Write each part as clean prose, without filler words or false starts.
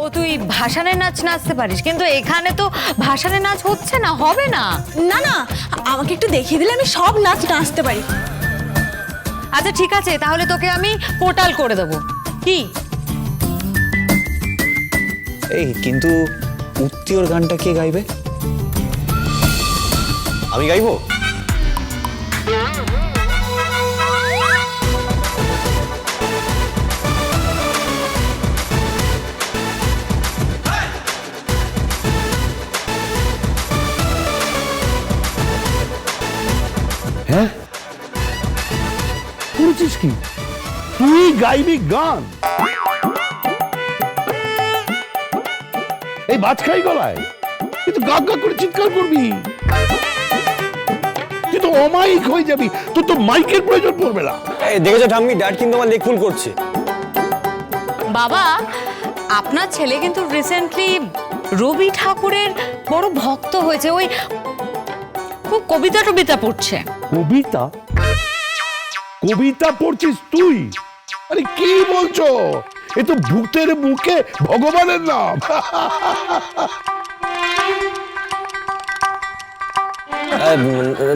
ও তুই ভাসানের নাচ নাচতে পারিস, কিন্তু এখানে তো ভাসানের নাচ হচ্ছে না, হবে না। না না, আমাকে একটু দেখিয়ে দিলে আমি সব নাচ নাচতে পারি। আচ্ছা ঠিক আছে, তাহলে তোকে আমি পোর্টাল করে দেবো, কি? এই কিন্তু উত্তিওর গানটা কে গাইবে? আমি গাইবো? হ্যাঁ, করেছিস কি? তুই গাইবি গান এই বাজখাই গলায়? তুই তো গা গা করে চিৎকার করবি, তুই তো অমাইক হয়ে যাবি, তোর তো মাইকের প্রয়োজন পড়বে না। এই দেখেছো ঠাম্মি, ড্যাড কিন্তু আমার লেগ ফুল করছে। বাবা, আপনার ছেলে কিন্তু রিসেন্টলি রবি ঠাকুরের বড় ভক্ত হয়েছে, ওই খুব কবিতা টবিতা পড়ছে। কবিতা? কবিতা পড়ছিস তুই? আরে কি বলছো? এ তো ভূতের মুখে ভগবানের নাম।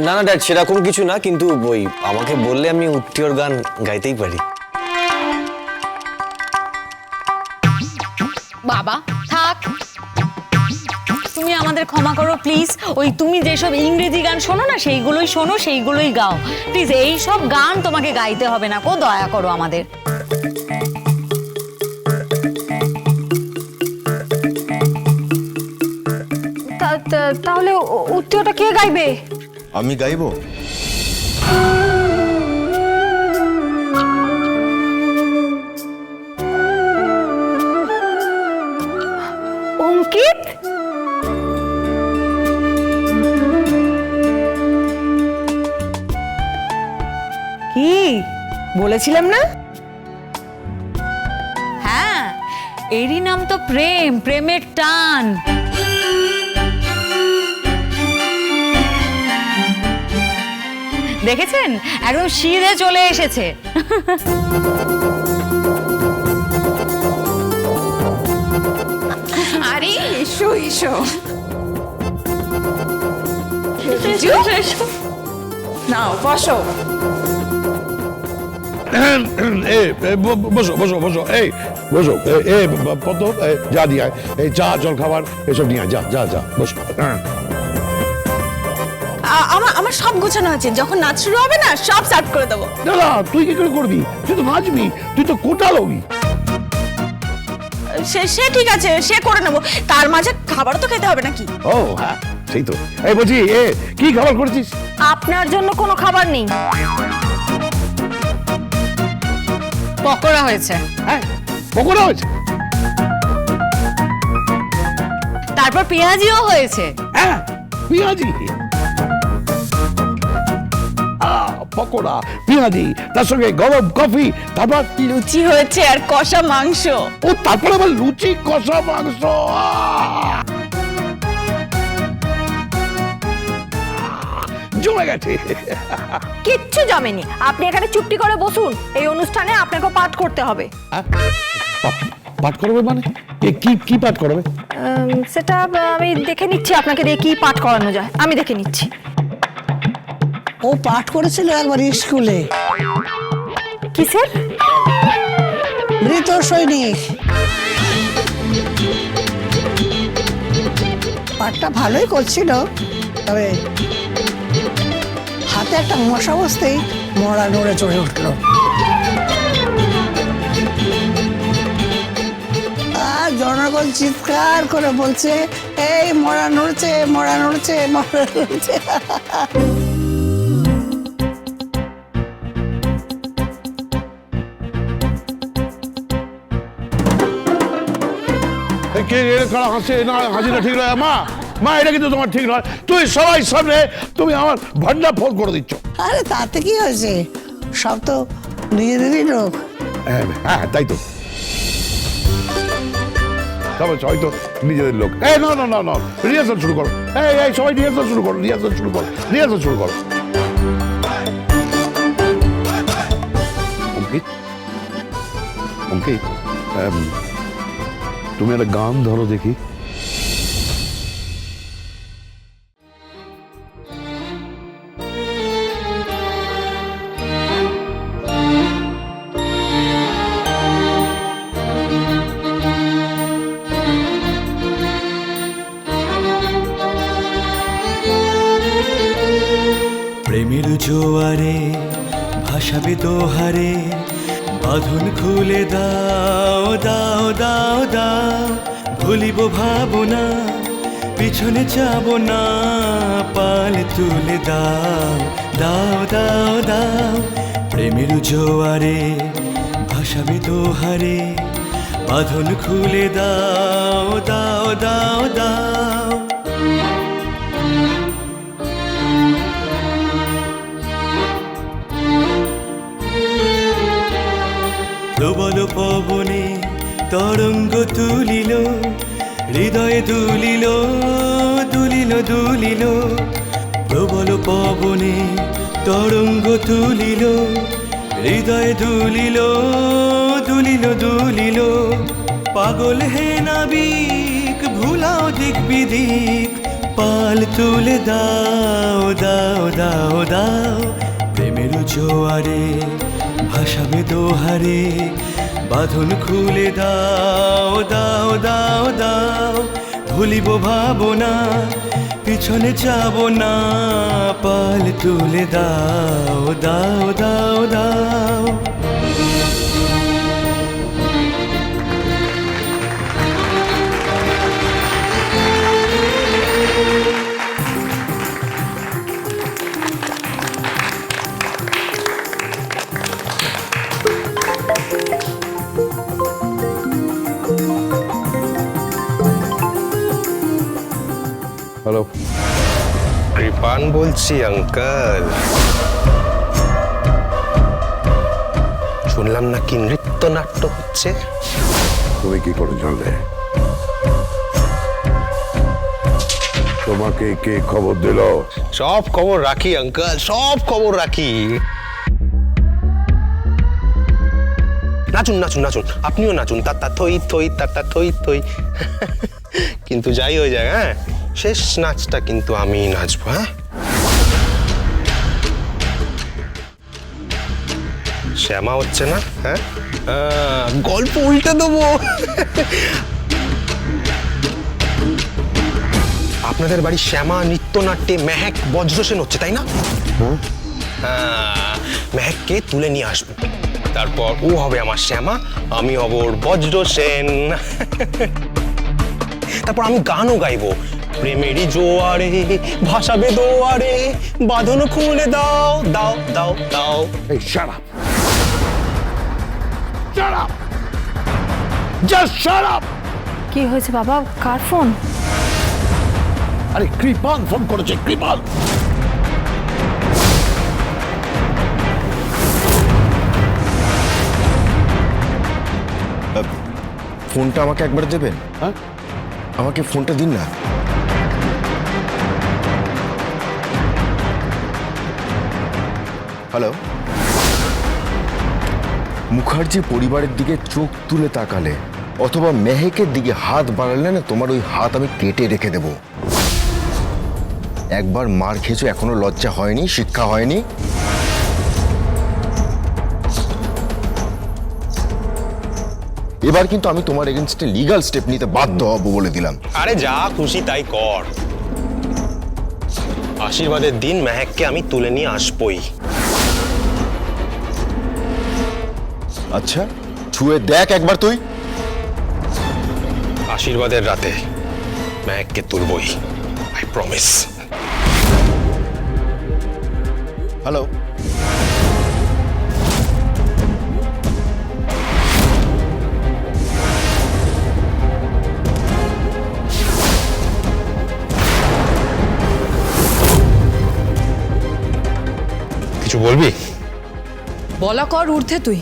না না ড্যাড, সেরকম কিছু না, কিন্তু ওই আমাকে বললে আমি উত্তিওর গান গাইতেই পারি। বাবা থাক, তুমি আমাদের ক্ষমা করো প্লিজ। ওই তুমি যেসব ইংরেজি গান শোনো না, সেইগুলোই শোনো, সেইগুলোই গাও প্লিজ। এই সব গান তোমাকে গাইতে হবে না, দয়া করো আমাদের। তাহলে উত্তরটা কে গাইবে? আমি গাইবো। অঙ্কিত? কি বলেছিলাম না? হ্যাঁ, এরই নাম তো প্রেম, প্রেমের টান। দেখেছেন, একদম সিধে চলে এসেছে। আরে এসো এসো। নাও বসো। বসো বসো বসো, এই বসো, কত যা দিয়ে এই চা জল খাবার এসব নিয়ে যা যা যা বসো। আমার সব গোছানো আছে, যখন নাচ শুরু হবে না সব সার্ভ করে দেবো। না না, তুই কি করে করবি? তুই তো নাচবি, তুই তো কোটাল হবি। সে ঠিক আছে, সে করে নেবো, তার মাঝে খাবার তো খেতে হবে নাকি? ও হ্যাঁ, সেই তো। এই বলছি, কি খাবার করেছিস? আপনার জন্য কোনো খাবার নেই। পকোড়া হয়েছে। হ্যাঁ, পকোড়া হয়েছে। তারপর পেঁয়াজিও হয়েছে। হ্যাঁ, পেঁয়াজি, পকোড়া, পেঁয়াজি, তার সঙ্গে গরম কফি, তারপর লুচি হয়েছে আর কষা মাংস। ও তারপর আবার লুচি কষা মাংস। জমে গেছে। কিচ্ছু জমেনি, আপনি এখানে চুপটি করে বসুন। এই অনুষ্ঠানে আপনাকে পাঠ করতে হবে। পাঠ করবে মানে? কি কি পাঠ করবে? সেটা আমি দেখে নিচ্ছি, আপনাকে দিয়ে কি পাঠ করানো যায় আমি দেখে নিচ্ছি। ও পাঠ করেছিল একবার স্কুলে। কিসের? মৃত সৈনিক। পাঠটা ভালোই করছিল, তবে হাতে একটা মশা বসতেই মরা নড়ে চড়ে উঠলো। আর জনগণ চিৎকার করে বলছে, এই মরা নড়ছে, মরা নড়ছে, মরা নড়ছে। হাসে না, হাসিটা ঠিক নয় মা। মা, এটা কিন্তু তোমার ঠিক নয়। তুই সবাই সামনে তুমি আমার ভান্ডার ফোন করে দিচ্ছ। আরে তাতে কি হয়েছে, সব তো নিজেদেরই লোক। হ্যাঁ তাই তো, সবাই হয়তো নিজেদের লোক। এই না না না না, রিহার্সাল শুরু করো। এই সবাই রিহার্সাল শুরু করো, রিহার্সাল শুরু করো, রিহার্সাল শুরু করো। অঙ্কিত, অঙ্কিত, তুমি একটা গান ধরো দেখি। প্রেমের জোয়ারে ভাসাবে দোহারে, বাঁধন খুলে দাও দাও দাও দাও, ভুলিব ভাবনা পিছনে যাব না, পাল তুলে দাও দাও দাও দাও। প্রেমের জোয়ারে ভাসাবে দোহারে, বাঁধন খুলে দাও দাও দাও দাও। প্রবল পবনে তরঙ্গ তুলিল, হৃদয়ে দুলিল দুলিল দুলিল। প্রবল পবনে তরঙ্গ তুলিল, হৃদয়ে দুলিল দুলিল দুলিল। পাগল হে নাবিক ভুলাও দিক বিদিক, পাল তুলে দাও দাও দাও দাও। প্রেমের জোয়ারে ভাসাবে দোহারে, বাঁধন খুলে দাও দাও দাও দাও। ভুলিব ভাবনা পিছনে যাব না, পাল তুলে দাও দাও দাও দাও। হ্যালো, কৃপান বলছি আঙ্কেল। শুনলাম নাকি নৃত্যনাট্য হচ্ছে। তুমি কি করে জানলে? তোমাকে কে খবর দিল? সব খবর রাখি আঙ্কেল, সব খবর রাখি। নাচুন নাচুন নাচুন, আপনিও নাচুন। তা থই থই তা থই থই। কিন্তু যাই হয়ে যায়, হ্যাঁ, শেষ নাচটা কিন্তু আমি নাচবো। হ্যাঁ, শ্যামা হচ্ছে না? হ্যাঁ, গল্প উল্টে দেবো। আপনাদের বাড়ি শ্যামা নৃত্যনাট্যে মেহেক বজ্রসেন হচ্ছে, তাই না? হ্যাঁ, মেহেককে তুলে নিয়ে আসবো, তারপর ও হবে আমার শ্যামা, আমি হব ওর বজ্রসেন। তারপর আমি গানও গাইবো। প্রেমেরই জোয়ারে ভাসাবে দোয়ারে, বাঁধন খুলে দাও দাও দাও দাও। এই shut up! Shut up! Just shut up! কি হয়েছে বাবা, কার ফোন? আরে কৃপান ফোন করেছে, কৃপান। ফোনটা আমাকে একবার দেবেন? হ্যাঁ, আমাকে ফোনটা দিন না। হ্যালো, মুখার্জি পরিবারের দিকে চোখ তুলে তাকালে অথবা মেহেকের দিকে হাত বাড়ালে না, তোমার ওই হাত আমি কেটে রেখে দেব। একবার মার খেয়েছো, এখনো লজ্জা হয়নি, শিক্ষা হয়নি? এবার কিন্তু আমি তোমার এগেইনস্টে লিগ্যাল স্টেপ নিতে বাধ্য হব বলে দিলাম। আরে যা খুশি তাই কর। আশীর্বাদের দিন মেহেককে আমি তুলে নিয়ে আসবই। আচ্ছা, ছুঁয়ে দেখ একবার তুই। আশীর্বাদের রাতে মেহেককে তুলবই, আই প্রমিস। হ্যালো, কিছু বলবি? বলা কর ঊর্ধ্বে তুই।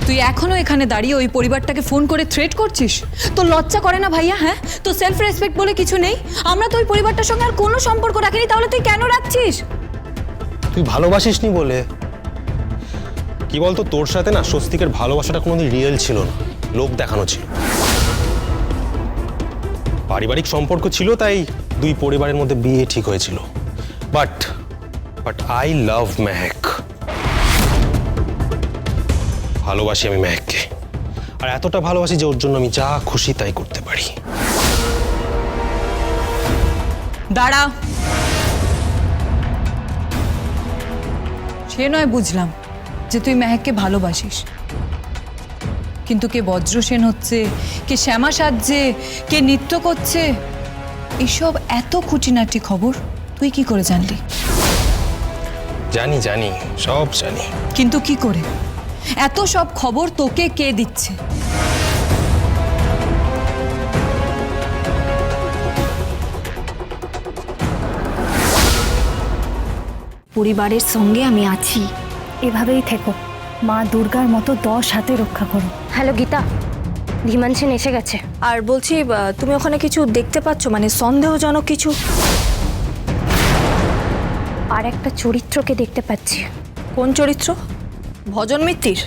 তুই এখনো এখানে দাঁড়িয়ে ওই পরিবারটাকে ফোন করে থ্রেট করছিস? তোর লজ্জা করে না ভাইয়া? হ্যাঁ, তোর সেলফ রেসপেক্ট বলে কিছু নেই? আমরা তো ওই পরিবারটার সঙ্গে আর কোনো সম্পর্ক রাখিনি, তাহলে তুই কেন রাখছিস? তুই ভালোবাসিসনি বলে। কি বলতো, তোর সাথে না স্বস্তিকের ভালোবাসাটা কোনোদিন রিয়েল ছিল না, লোক দেখানো ছিল। পারিবারিক সম্পর্ক ছিল, তাই দুই পরিবারের মধ্যে বিয়ে ঠিক হয়েছিল। But I love Mehak. ভালোবাসি আমি মেহেককে, আর এতটা ভালোবাসি যে ওর জন্য আমি যা খুশি তাই করতে পারি। দাঁড়া। সে নয় বুঝলাম যে তুই মেহেককে ভালোবাসিস, কিন্তু কে বজ্রসেন হচ্ছে, কে শ্যামা সাজছে, কে নৃত্য করছে, এসব এত খুঁটিনাটি খবর তুই কি করে জানলি? জানি জানি, সব জানি। কিন্তু কি করে? এত সব খবর তোকে কে দিচ্ছে? পরিবারের সঙ্গে আমি আছি, এভাবেই থেকো। মা দুর্গার মতো 10 হাতে রক্ষা করো। হ্যালো গীতা, ধীমান সেন এসে গেছে। আর বলছি, তুমি ওখানে কিছু দেখতে পাচ্ছ, মানে সন্দেহজনক কিছু? আর একটা চরিত্রকে দেখতে পাচ্ছি। কোন চরিত্র? ভজন মিত্তির?